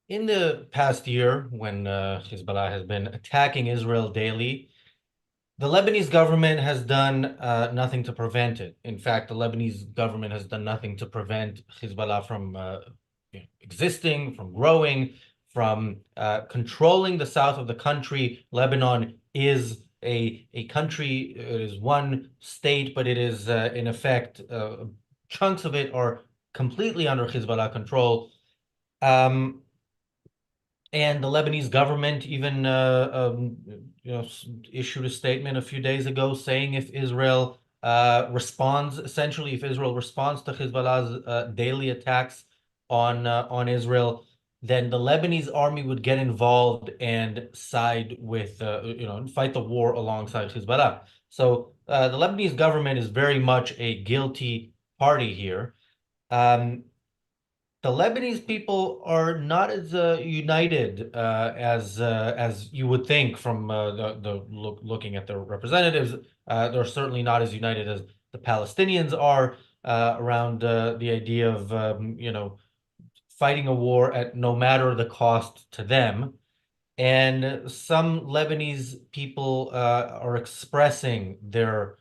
In the past year, when Hezbollah has been attacking Israel daily, the Lebanese government has done nothing to prevent it. In fact, the Lebanese government has done nothing to prevent Hezbollah from existing, from growing, from controlling the south of the country. Lebanon is a country, it is one state, but it is in effect, chunks of it are completely under Hezbollah control. Um, and the Lebanese government even issued a statement a few days ago saying if Israel responds, essentially, if Israel responds to Hezbollah's daily attacks on Israel, then the Lebanese army would get involved and side with, and fight the war alongside Hezbollah. So the Lebanese government is very much a guilty party here. Um, the Lebanese people are not as united as you would think from looking at their representatives. They're certainly not as united as the Palestinians are around the idea of fighting a war at no matter the cost to them. And some Lebanese people are expressing their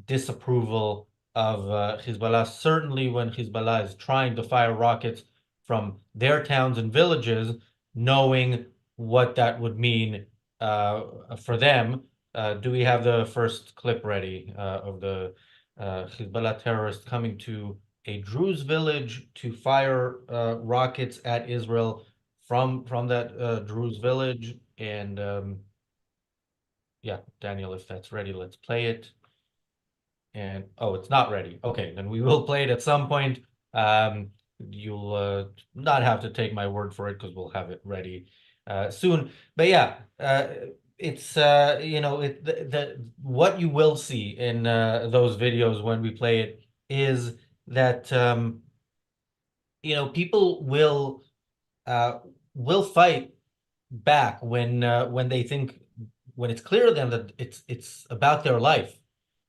disapproval of Hezbollah, certainly when Hezbollah is trying to fire rockets from their towns and villages, knowing what that would mean for them. Do we have the first clip ready of the Hezbollah terrorists coming to a Druze village to fire rockets at Israel from that Druze village? And yeah, Daniel, if that's ready, let's play it. And oh, it's not ready. Okay, then we will play it at some point. Um, you'll not have to take my word for it because we'll have it ready soon. But yeah, it's the what you will see in those videos when we play it is that people uh, will fight back when they think, when it's clear to them that it's about their life,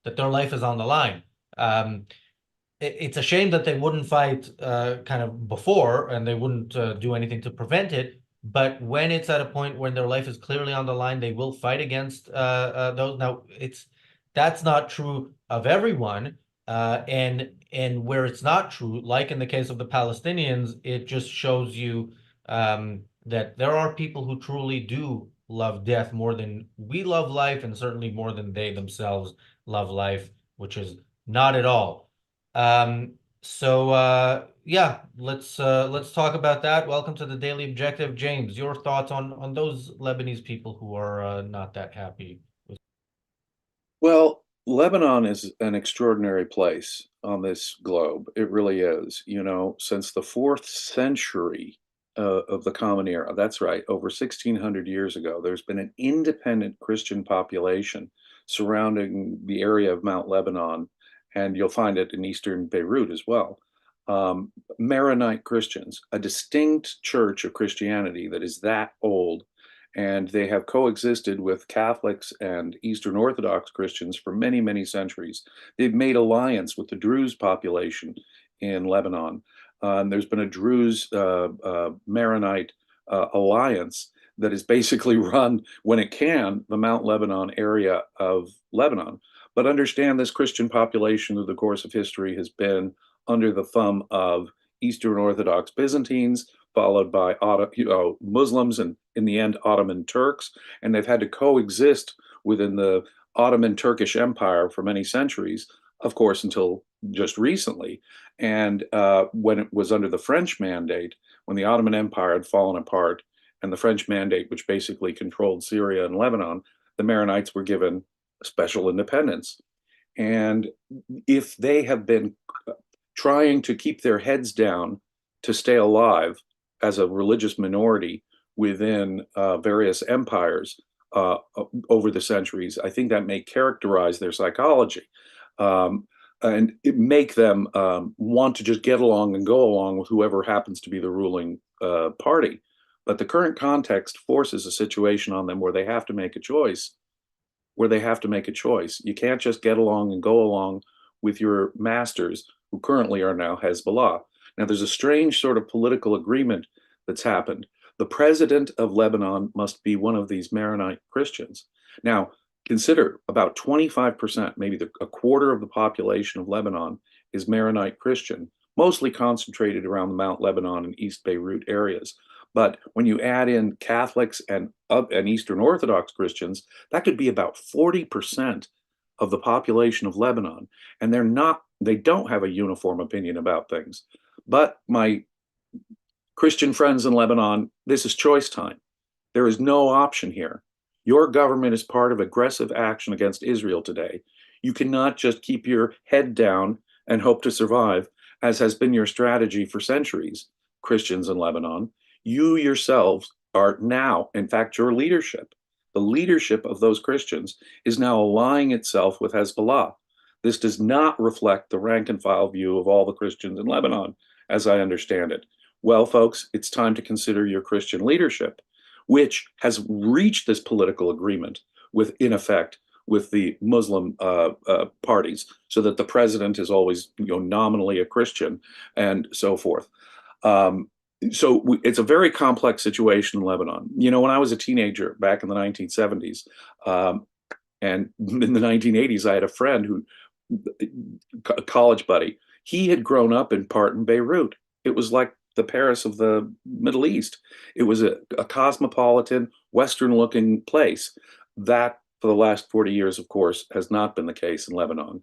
that their life is on the line. Um, it's a shame that they wouldn't fight kind of before and they wouldn't do anything to prevent it. But when it's at a point when their life is clearly on the line, they will fight against those. Now, that's not true of everyone, and where it's not true, like in the case of the Palestinians, it just shows you that there are people who truly do love death more than we love life, and certainly more than they themselves love life, which is not at all. Yeah, let's talk about that. Welcome to the Daily Objective, James. Your thoughts on those Lebanese people who are not that happy with. Well, Lebanon is an extraordinary place on this globe. It really is. Since the fourth century of the Common Era, that's right, over 1600 years ago, there's been an independent Christian population surrounding the area of Mount Lebanon, and you'll find it in eastern Beirut as well. Maronite Christians, a distinct church of Christianity that is that old, and they have coexisted with Catholics and Eastern Orthodox Christians for many, many centuries. They've made alliance with the Druze population in Lebanon. And there's been a Druze Maronite alliance that is basically run, when it can, the Mount Lebanon area of Lebanon. But understand, this Christian population through the course of history has been under the thumb of Eastern Orthodox Byzantines, followed by Muslims, and in the end, Ottoman Turks. And they've had to coexist within the Ottoman Turkish Empire for many centuries, of course, until just recently. And when it was under the French mandate, when the Ottoman Empire had fallen apart, and the French mandate, which basically controlled Syria and Lebanon, the Maronites were given special independence. And if they have been trying to keep their heads down to stay alive as a religious minority within various empires over the centuries, I think that may characterize their psychology, and it make them want to just get along and go along with whoever happens to be the ruling party. But the current context forces a situation on them where they have to make a choice. You can't just get along and go along with your masters, who currently are now Hezbollah. Now, there's a strange sort of political agreement that's happened. The president of Lebanon must be one of these Maronite Christians. Now, consider about 25%, maybe a quarter of the population of Lebanon is Maronite Christian, mostly concentrated around the Mount Lebanon and East Beirut areas. But when you add in Catholics and Eastern Orthodox Christians, that could be about 40% of the population of Lebanon. And they don't have a uniform opinion about things. But my Christian friends in Lebanon, this is choice time. There is no option here. Your government is part of aggressive action against Israel today. You cannot just keep your head down and hope to survive, as has been your strategy for centuries, Christians in Lebanon. You yourselves are now, in fact, your leadership, the leadership of those Christians, is now allying itself with Hezbollah. This does not reflect the rank and file view of all the Christians in Lebanon, as I understand it. Well, folks, it's time to consider your Christian leadership, which has reached this political agreement with, in effect, with the Muslim parties, so that the president is always, nominally a Christian and so forth. So it's a very complex situation in Lebanon. When I was a teenager back in the 1970s, and in the 1980s, I had a friend a college buddy. He had grown up in part in Beirut. It was like the Paris of the Middle East. It was a cosmopolitan, Western-looking place. That, for the last 40 years, of course, has not been the case in Lebanon.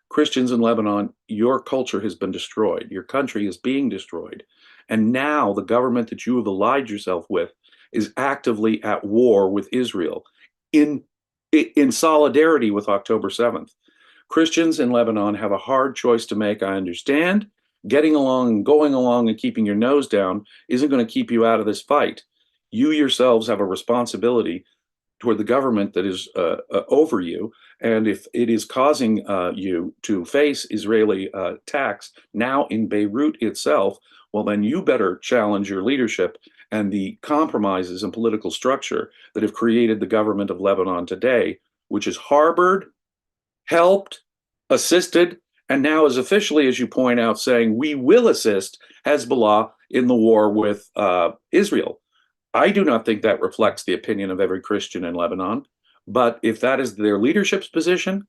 Christians in Lebanon, your culture has been destroyed. Your country is being destroyed. And now the government that you have allied yourself with is actively at war with Israel in solidarity with October 7th. Christians in Lebanon have a hard choice to make, I understand. Getting along and going along and keeping your nose down isn't going to keep you out of this fight. You yourselves have a responsibility toward the government that is over you. And if it is causing you to face Israeli attacks now in Beirut itself, well, then you better challenge your leadership and the compromises and political structure that have created the government of Lebanon today, which has harbored, helped, assisted, and now is officially, as you point out, saying we will assist Hezbollah in the war with Israel. I do not think that reflects the opinion of every Christian in Lebanon. But if that is their leadership's position,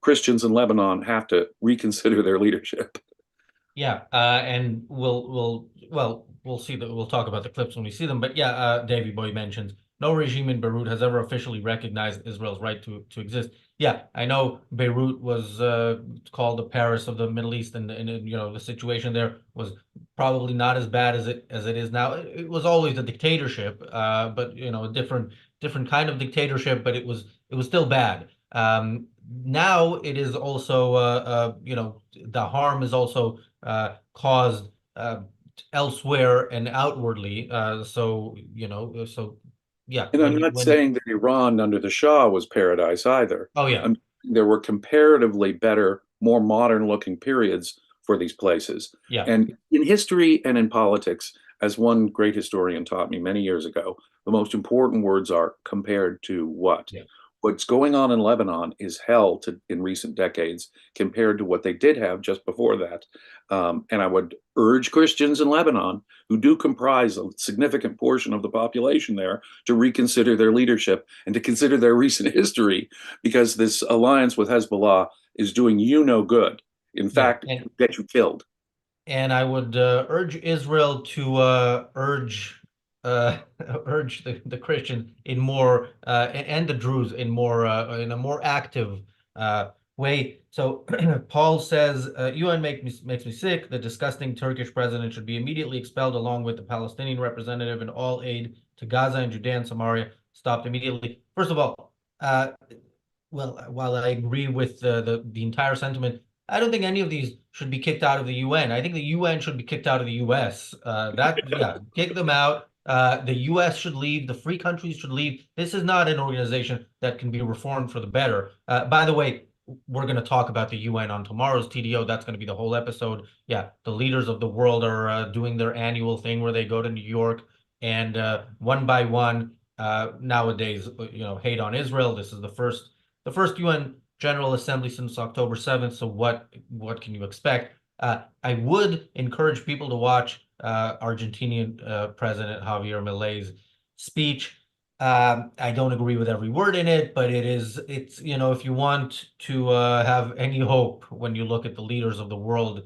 Christians in Lebanon have to reconsider their leadership. Yeah, and we'll see that we'll talk about the clips when we see them. But yeah, Davey Boy mentions no regime in Beirut has ever officially recognized Israel's right to exist. Yeah, I know Beirut was called the Paris of the Middle East, and the situation there was probably not as bad as it is now. It was always a dictatorship, but a different kind of dictatorship, but it was still bad. Now it is also the harm is also caused elsewhere and outwardly. So yeah, And I'm not saying that Iran under the Shah was paradise either. Oh yeah. There were comparatively better, more modern looking periods for these places. Yeah. And in history and in politics, as one great historian taught me many years ago, the most important words are compared to what? Yeah. What's going on in Lebanon is hell in recent decades compared to what they did have just before that. And I would urge Christians in Lebanon, who do comprise a significant portion of the population there, to reconsider their leadership and to consider their recent history, because this alliance with Hezbollah is doing you no good. In fact, it will get you killed. And I would urge Israel to urge the Christians in more and the Druze in a more active way. So Paul says, UN makes me sick. The disgusting Turkish president should be immediately expelled, along with the Palestinian representative, and all aid to Gaza and Judea and Samaria stopped immediately. First of all, well, while I agree with the entire sentiment, I don't think any of these should be kicked out of the UN. I think the UN should be kicked out of the US. Yeah, kick them out. The US should leave. The free countries should leave. This is not an organization that can be reformed for the better. By the way, we're going to talk about the UN on tomorrow's TDO. That's going to be the whole episode. Yeah, the leaders of the world are doing their annual thing where they go to New York and one by one, nowadays, hate on Israel. This is the first UN General Assembly since October 7th. So what can you expect? I would encourage people to watch Argentinian President Javier Milei's speech. I don't agree with every word in it, but it's, if you want to have any hope when you look at the leaders of the world,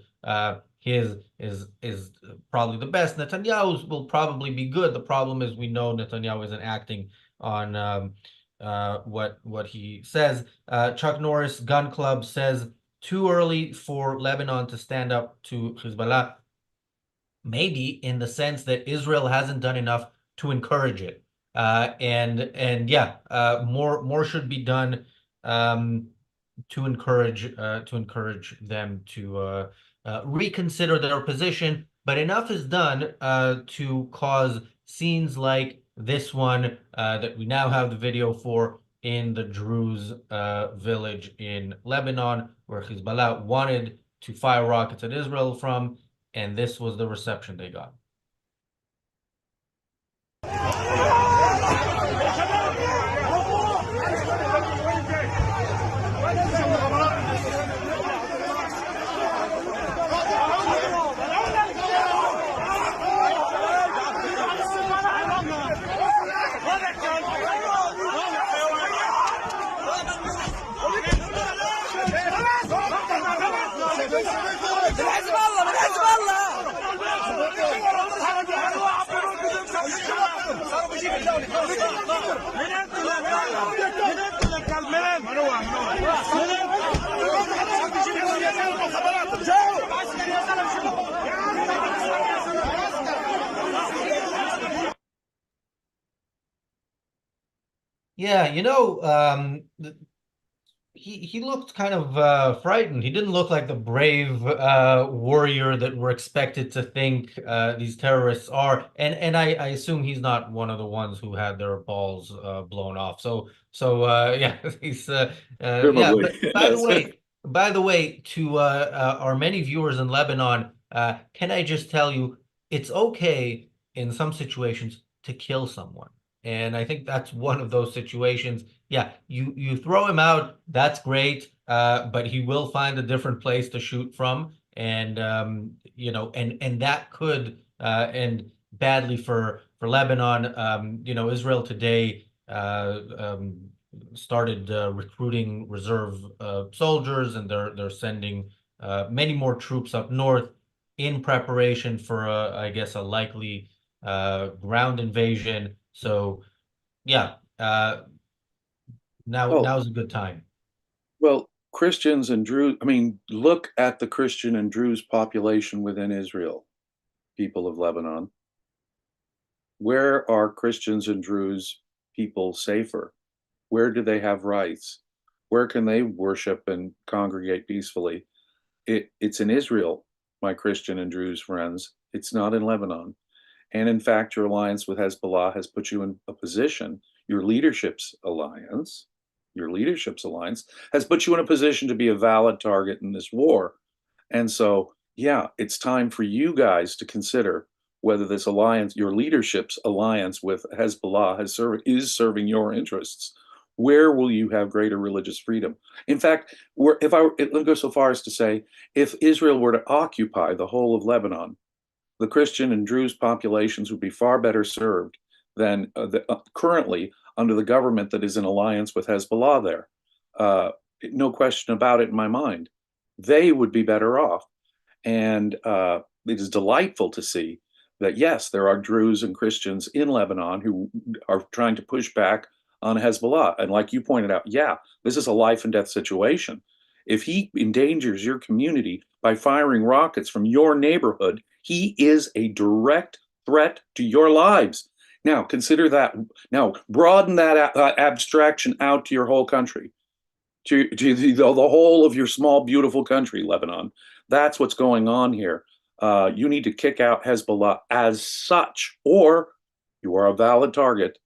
his is probably the best. Netanyahu's will probably be good. The problem is we know Netanyahu isn't acting on what he says. Chuck Norris Gun Club says too early for Lebanon to stand up to Hezbollah. Maybe in the sense that Israel hasn't done enough to encourage it. And yeah, more should be done um, to encourage them to reconsider their position. But enough is done to cause scenes like this one that we now have the video for in the Druze village in Lebanon, where Hezbollah wanted to fire rockets at Israel from, and this was the reception they got. Yeah, he looked kind of frightened. He didn't look like the brave warrior that we're expected to think these terrorists are. And I assume he's not one of the ones who had their balls blown off. So yeah, he's yeah. Presumably, But yes. by the way, to our many viewers in Lebanon, can I just tell you, it's okay in some situations to kill someone. And I think that's one of those situations. Yeah, you throw him out, that's great, but he will find a different place to shoot from, and and that could end badly for Lebanon. Israel today started recruiting reserve soldiers, and they're sending many more troops up north in preparation for I guess a likely ground invasion. So yeah, Well, now's a good time. well, Christians and Druze, I mean, look at the Christian and Druze population within Israel, people of Lebanon. Where are Christians and Druze people safer? Where do they have rights? Where can they worship and congregate peacefully? It's in Israel, my Christian and Druze friends. It's not in Lebanon. And in fact, your alliance with Hezbollah has put you in a position, your leadership's alliance has put you in a position to be a valid target in this war. And so, yeah, it's time for you guys to consider whether this alliance, your leadership's alliance with Hezbollah, is serving your interests. Where will you have greater religious freedom? In fact, let me go so far as to say, if Israel were to occupy the whole of Lebanon, the Christian and Druze populations would be far better served than currently under the government that is in alliance with Hezbollah there. No question about it in my mind. They would be better off. And it is delightful to see that, yes, there are Druze and Christians in Lebanon who are trying to push back on Hezbollah. And like you pointed out, yeah, this is a life and death situation. If he endangers your community by firing rockets from your neighborhood, he is a direct threat to your lives. Now, consider that. Now, broaden that abstraction out to your whole country, to the whole of your small, beautiful country, Lebanon. That's what's going on here. You need to kick out Hezbollah as such, or you are a valid target,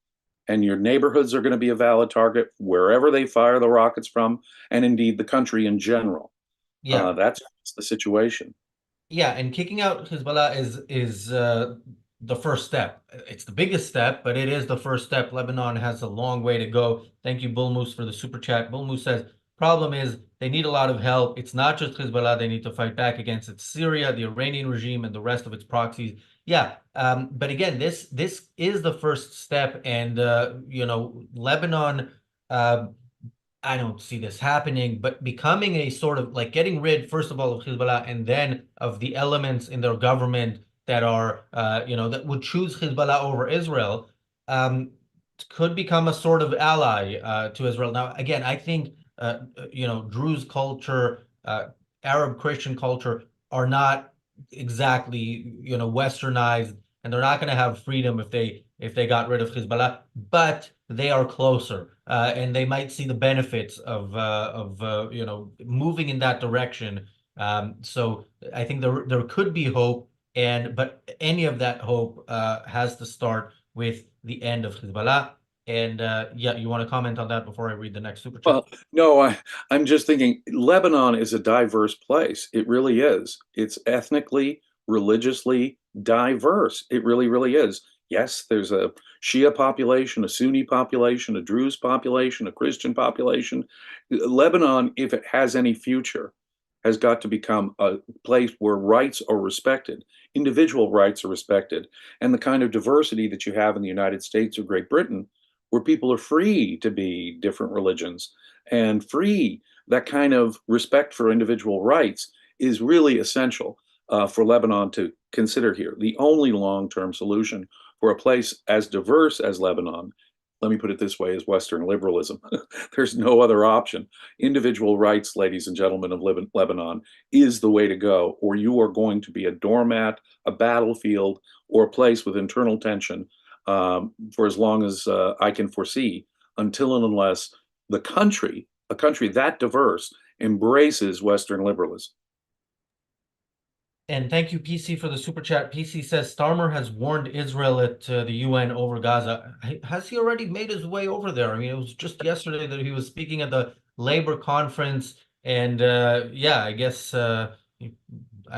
and your neighborhoods are going to be a valid target wherever they fire the rockets from, and indeed the country in general. Yeah, That's the situation. yeah, and kicking out Hezbollah is the first step. It's the biggest step, but it is the first step. Lebanon has a long way to go. Thank you, Bull Moose, for the super chat. Bull Moose says, Problem is, they need a lot of help. It's not just Hezbollah they need to fight back against. It's Syria, the Iranian regime, and the rest of its proxies. Yeah, but again, this is the first step, and Lebanon. Uh, I don't see this happening, but becoming a sort of like getting rid, first of all, of Hezbollah and then of the elements in their government that are, that would choose Hezbollah over Israel, um, could become a sort of ally to Israel. Now, again, I think, Druze culture, Arab Christian culture are not exactly, westernized, and they're not going to have freedom if they got rid of Hezbollah, but they are closer, and they might see the benefits of moving in that direction. So I think there could be hope, but any of that hope has to start with the end of Hezbollah. And yeah, you want to comment on that before I read the next super chat? Well, no, I'm just thinking Lebanon is a diverse place. It really is. It's ethnically, religiously diverse. It really, really is. Yes, there's a Shia population, a Sunni population, a Druze population, a Christian population. Lebanon, if it has any future, has got to become a place where rights are respected, individual rights are respected, and the kind of diversity that you have in the United States or Great Britain where people are free to be different religions and free. That kind of respect for individual rights is really essential for Lebanon to consider here. The only long term solution for a place as diverse as Lebanon, let me put it this way, is Western liberalism. There's no other option. Individual rights, ladies and gentlemen of Lebanon, is the way to go, or you are going to be a doormat, a battlefield, or a place with internal tension for as long as I can foresee, until and unless a country that diverse, embraces Western liberalism. And thank you, PC, for the super chat. PC says Starmer has warned Israel at the UN over Gaza. Has he already made his way over there? I mean, it was just yesterday that he was speaking at the labor conference, and yeah, I guess I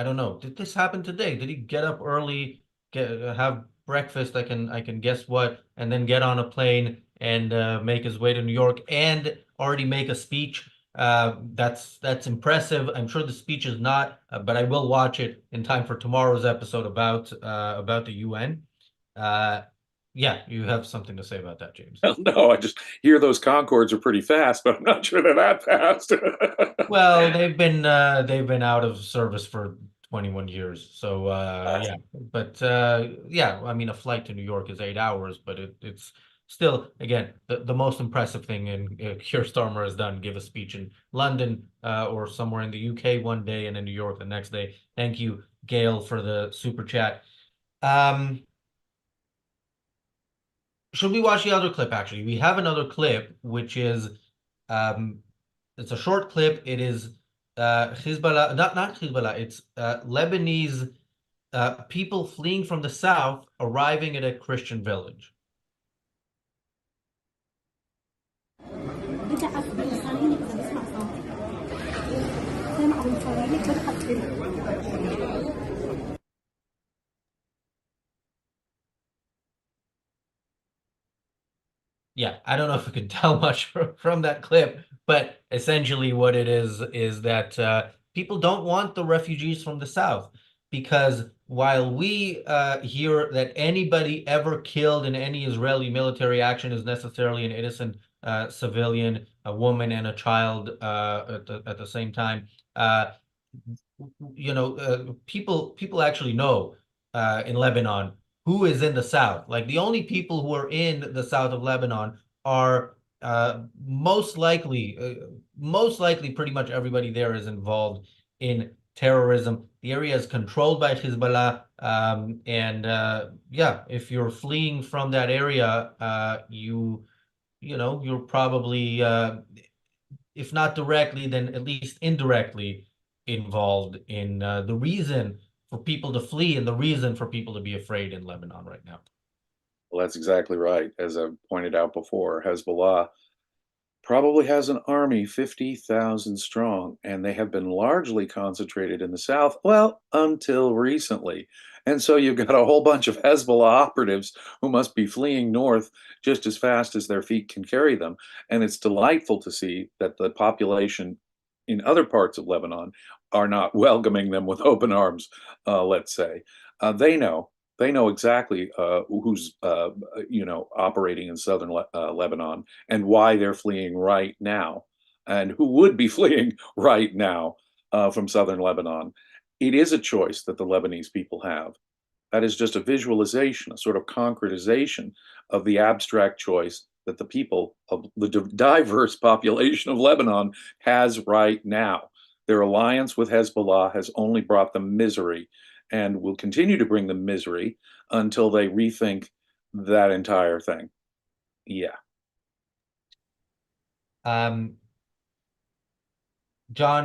don't know. Did this happen today? Did he get up early, have breakfast? I can guess what, and then get on a plane and make his way to New York and already make a speech. That's impressive. I'm sure the speech is not, but I will watch it in time for tomorrow's episode about the UN. Uh, yeah, you have something to say about that, James. No, I just hear those Concords are pretty fast, but I'm not sure they're that fast. Well, they've been out of service for 21 years. So yeah, but yeah, I mean a flight to New York is 8 hours, but it's still again the most impressive thing in Keir Starmer has done, give a speech in London or somewhere in the UK one day and in New York the next day. Thank you, Gail, for the super chat. Um, should we watch the other clip? Actually, we have another clip which is um it's a short clip. It is Hezbollah, not Hezbollah. It's Lebanese people fleeing from the south arriving at a Christian village. Yeah, I don't know if we can tell much from that clip, but essentially what it is that people don't want the refugees from the south because while we hear that anybody ever killed in any Israeli military action is necessarily an innocent civilian, a woman and a child at the same time, uh, people actually know in Lebanon who is in the south. Like the only people who are in the south of Lebanon are most likely, pretty much everybody there is involved in terrorism. The area is controlled by Hezbollah, and yeah, if you're fleeing from that area, you're probably if not directly, then at least indirectly involved in the reason for people to flee and the reason for people to be afraid in Lebanon right now. Well, that's exactly right. As I pointed out before, Hezbollah probably has an army 50,000 strong, and they have been largely concentrated in the south, well, until recently. And so you've got a whole bunch of Hezbollah operatives who must be fleeing north just as fast as their feet can carry them. And it's delightful to see that the population in other parts of Lebanon are not welcoming them with open arms, let's say. They know. They know exactly who's operating in southern Lebanon and why they're fleeing right now, and who would be fleeing right now from southern Lebanon. It is a choice that the Lebanese people have. That is just a visualization, a sort of concretization of the abstract choice that the people of the diverse population of Lebanon has right now. Their alliance with Hezbollah has only brought them misery and will continue to bring them misery until they rethink that entire thing. Yeah. John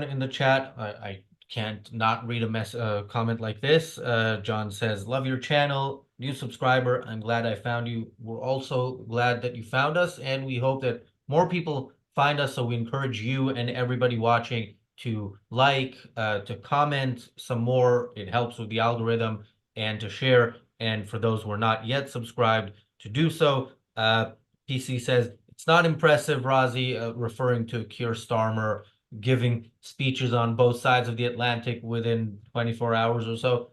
in the chat, I can't not read a comment like this. John says, "Love your channel, new subscriber. I'm glad I found you. We're also glad that you found us, and we hope that more people find us. So we encourage you and everybody watching to like, to comment some more. It helps with the algorithm, and to share. And for those who are not yet subscribed, to do so." PC says, "It's not impressive, Razi," referring to Keir Starmer giving speeches on both sides of the Atlantic within 24 hours or so.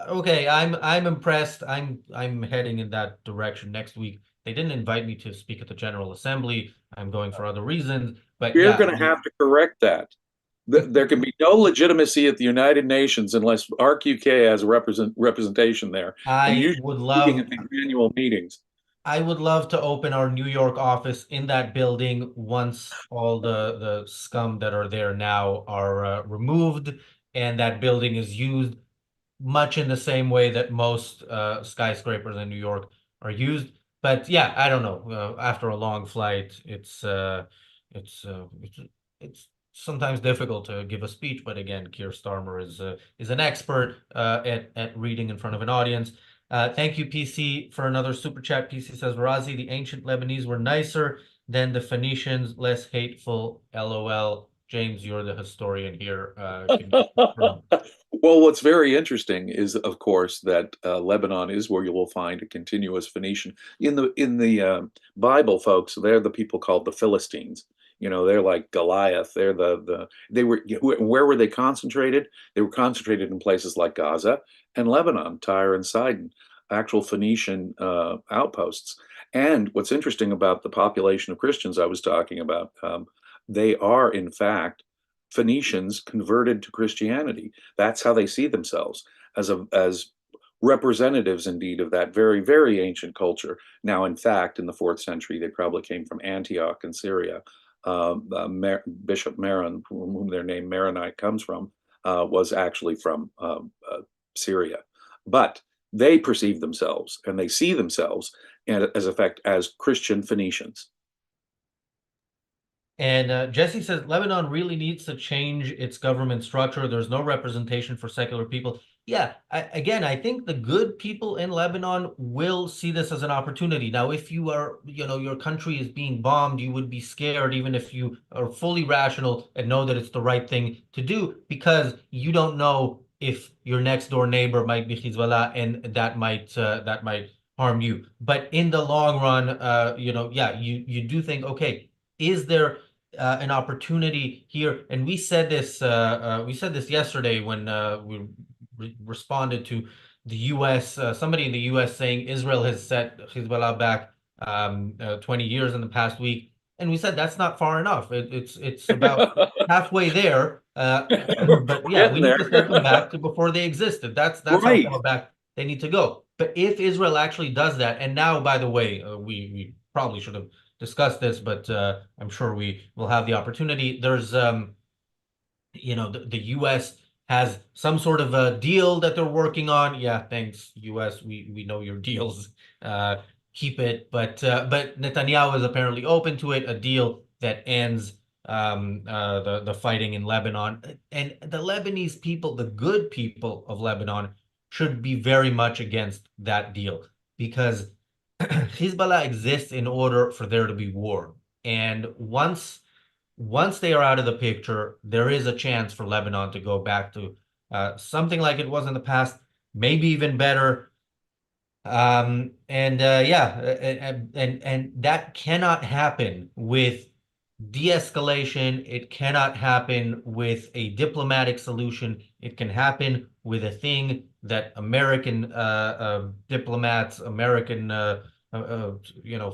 Okay, I'm impressed. I'm heading in that direction next week. They didn't invite me to speak at the General Assembly. I'm going for other reasons, but You're yeah, going to have to correct that. There can be no legitimacy at the United Nations unless ARCUK has representation there, and I you should would be speaking love at the annual meetings. I would love to open our New York office in that building once all the scum that are there now are removed and that building is used much in the same way that most skyscrapers in New York are used. But yeah, I don't know. After a long flight, it's it's sometimes difficult to give a speech. But again, Keir Starmer is an expert at reading in front of an audience. Thank you, PC, for another super chat. PC says, "Razi, the ancient Lebanese were nicer than the Phoenicians, less hateful. LOL." James, you're the historian here. Can you confirm? Well, what's very interesting is, of course, that Lebanon is where you will find a continuous Phoenician. In the Bible, folks, they're the people called the Philistines. You know, they're like Goliath. They're they were where were they concentrated? They were concentrated in places like Gaza and Lebanon, Tyre and Sidon, actual Phoenician outposts. And what's interesting about the population of Christians I was talking about, they are in fact Phoenicians converted to Christianity. That's how they see themselves, as representatives indeed of that very, very ancient culture. Now, in fact, in the 4th century, they probably came from Antioch in Syria. Bishop Maron, from whom their name Maronite comes from, was actually from Syria. But they perceive themselves and they see themselves as effect as Christian Phoenicians. And Jesse says Lebanon really needs to change its government structure. There's no representation for secular people. Yeah, again, I think the good people in Lebanon will see this as an opportunity. Now, if you are, your country is being bombed, you would be scared, even if you are fully rational and know that it's the right thing to do, because you don't know if your next door neighbor might be Hezbollah and that might harm you. But in the long run, yeah, you do think, okay, is there an opportunity here? And we said this yesterday when we responded to the U.S. Somebody in the U.S. saying Israel has set Hezbollah back 20 years in the past week, and we said that's not far enough. It's about halfway there. But yeah, we Getting need there. to set them back to before they existed. That's how Right. far back they need to go. But if Israel actually does that, and now, by the way, we probably should have discussed this, but I'm sure we will have the opportunity. There's the US has some sort of a deal that they're working on. Yeah, thanks, US. We know your deals. Uh, Keep it. But Netanyahu is apparently open to it, a deal that ends the fighting in Lebanon. And the Lebanese people, the good people of Lebanon, should be very much against that deal because Hezbollah exists in order for there to be war. And once they are out of the picture, there is a chance for Lebanon to go back to something like it was in the past, maybe even better. And yeah, and that cannot happen with de-escalation. It cannot happen with a diplomatic solution. It can happen with a thing that American diplomats, American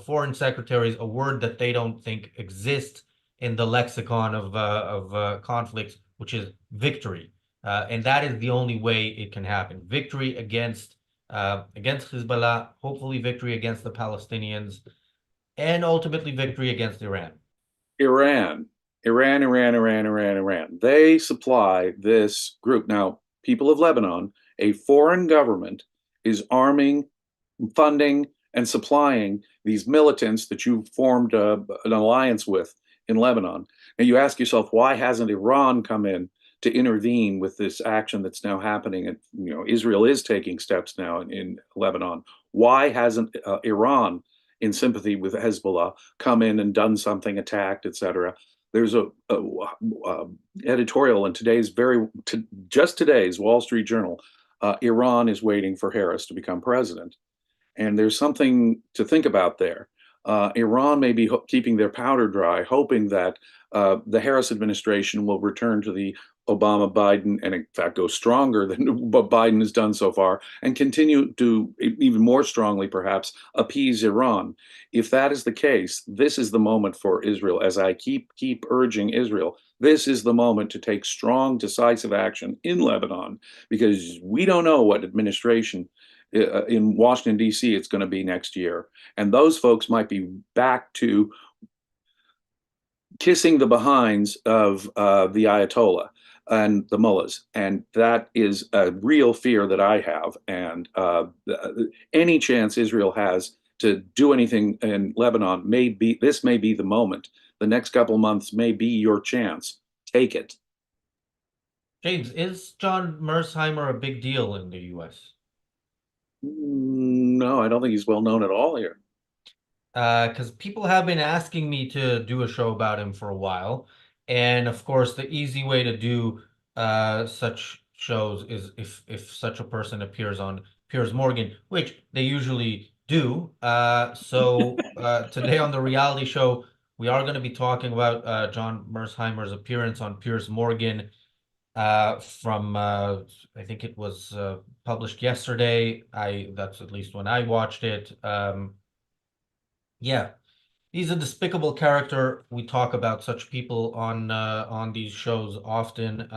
foreign secretaries, a word that they don't think exists in the lexicon of conflicts, which is victory. And that is the only way it can happen. Victory against Hezbollah, hopefully victory against the Palestinians, and ultimately victory against Iran. Iran, Iran. They supply this group. Now, people of Lebanon, a foreign government is arming, funding, and supplying these militants that you've formed an alliance with in Lebanon. And you ask yourself, why hasn't Iran come in to intervene with this action that's now happening? And Israel is taking steps now in Lebanon. Why hasn't Iran, in sympathy with Hezbollah, come in and done something, attacked, etc.? There's a editorial in just today's Wall Street Journal. Iran is waiting for Harris to become president. And there's something to think about there. Iran may be keeping their powder dry, hoping that the Harris administration will return to the Obama Biden, and in fact go stronger than what Biden has done so far, and continue to even more strongly, perhaps, appease Iran. If that is the case, this is the moment for Israel, as I keep urging Israel. This is the moment to take strong, decisive action in Lebanon, because we don't know what administration in Washington, D.C., it's going to be next year. And those folks might be back to kissing the behinds of the Ayatollah and the mullahs. And that is a real fear that I have. And any chance Israel has to do anything in Lebanon this may be the moment. The next couple of months may be your chance. Take it. James, is John Mersheimer a big deal in the U.S.? No, I don't think he's well known at all here. Because people have been asking me to do a show about him for a while. And of course, the easy way to do such shows is if such a person appears on Piers Morgan, which they usually do. So today on the reality show, we are going to be talking about John Mersheimer's appearance on Piers Morgan from I think it was published yesterday. That's at least when I watched it. Yeah, he's a despicable character. We talk about such people on these shows often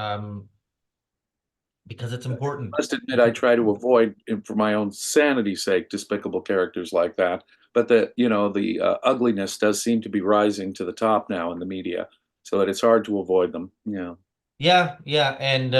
because it's important. Must admit, I try to avoid, for my own sanity's sake, despicable characters like that. But the ugliness does seem to be rising to the top now in the media, so that it's hard to avoid them. Yeah. Yeah, and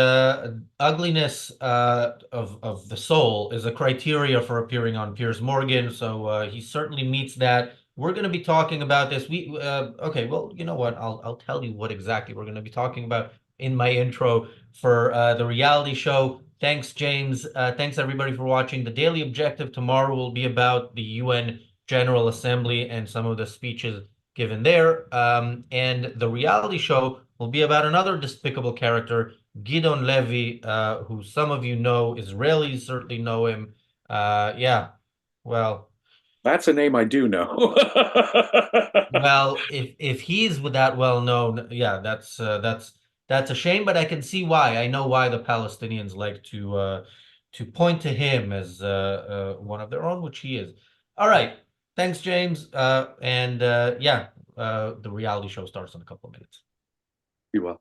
ugliness of the soul is a criteria for appearing on Piers Morgan, so he certainly meets that. We're going to be talking about this. We okay, well, you know what? I'll tell you what exactly we're going to be talking about in my intro for the reality show. Thanks, James. Thanks everybody for watching. The Daily Objective tomorrow will be about the UN General Assembly and some of the speeches given there. And the reality show will be about another despicable character, Gidon Levy, who some of you know, Israelis certainly know him. Yeah, well, That's a name I do know. if he's with that well known, yeah, that's a shame, but I can see why. I know why the Palestinians like to point to him as one of their own, which he is. All right, thanks, James, and yeah, the reality show starts in a couple of minutes. Be well.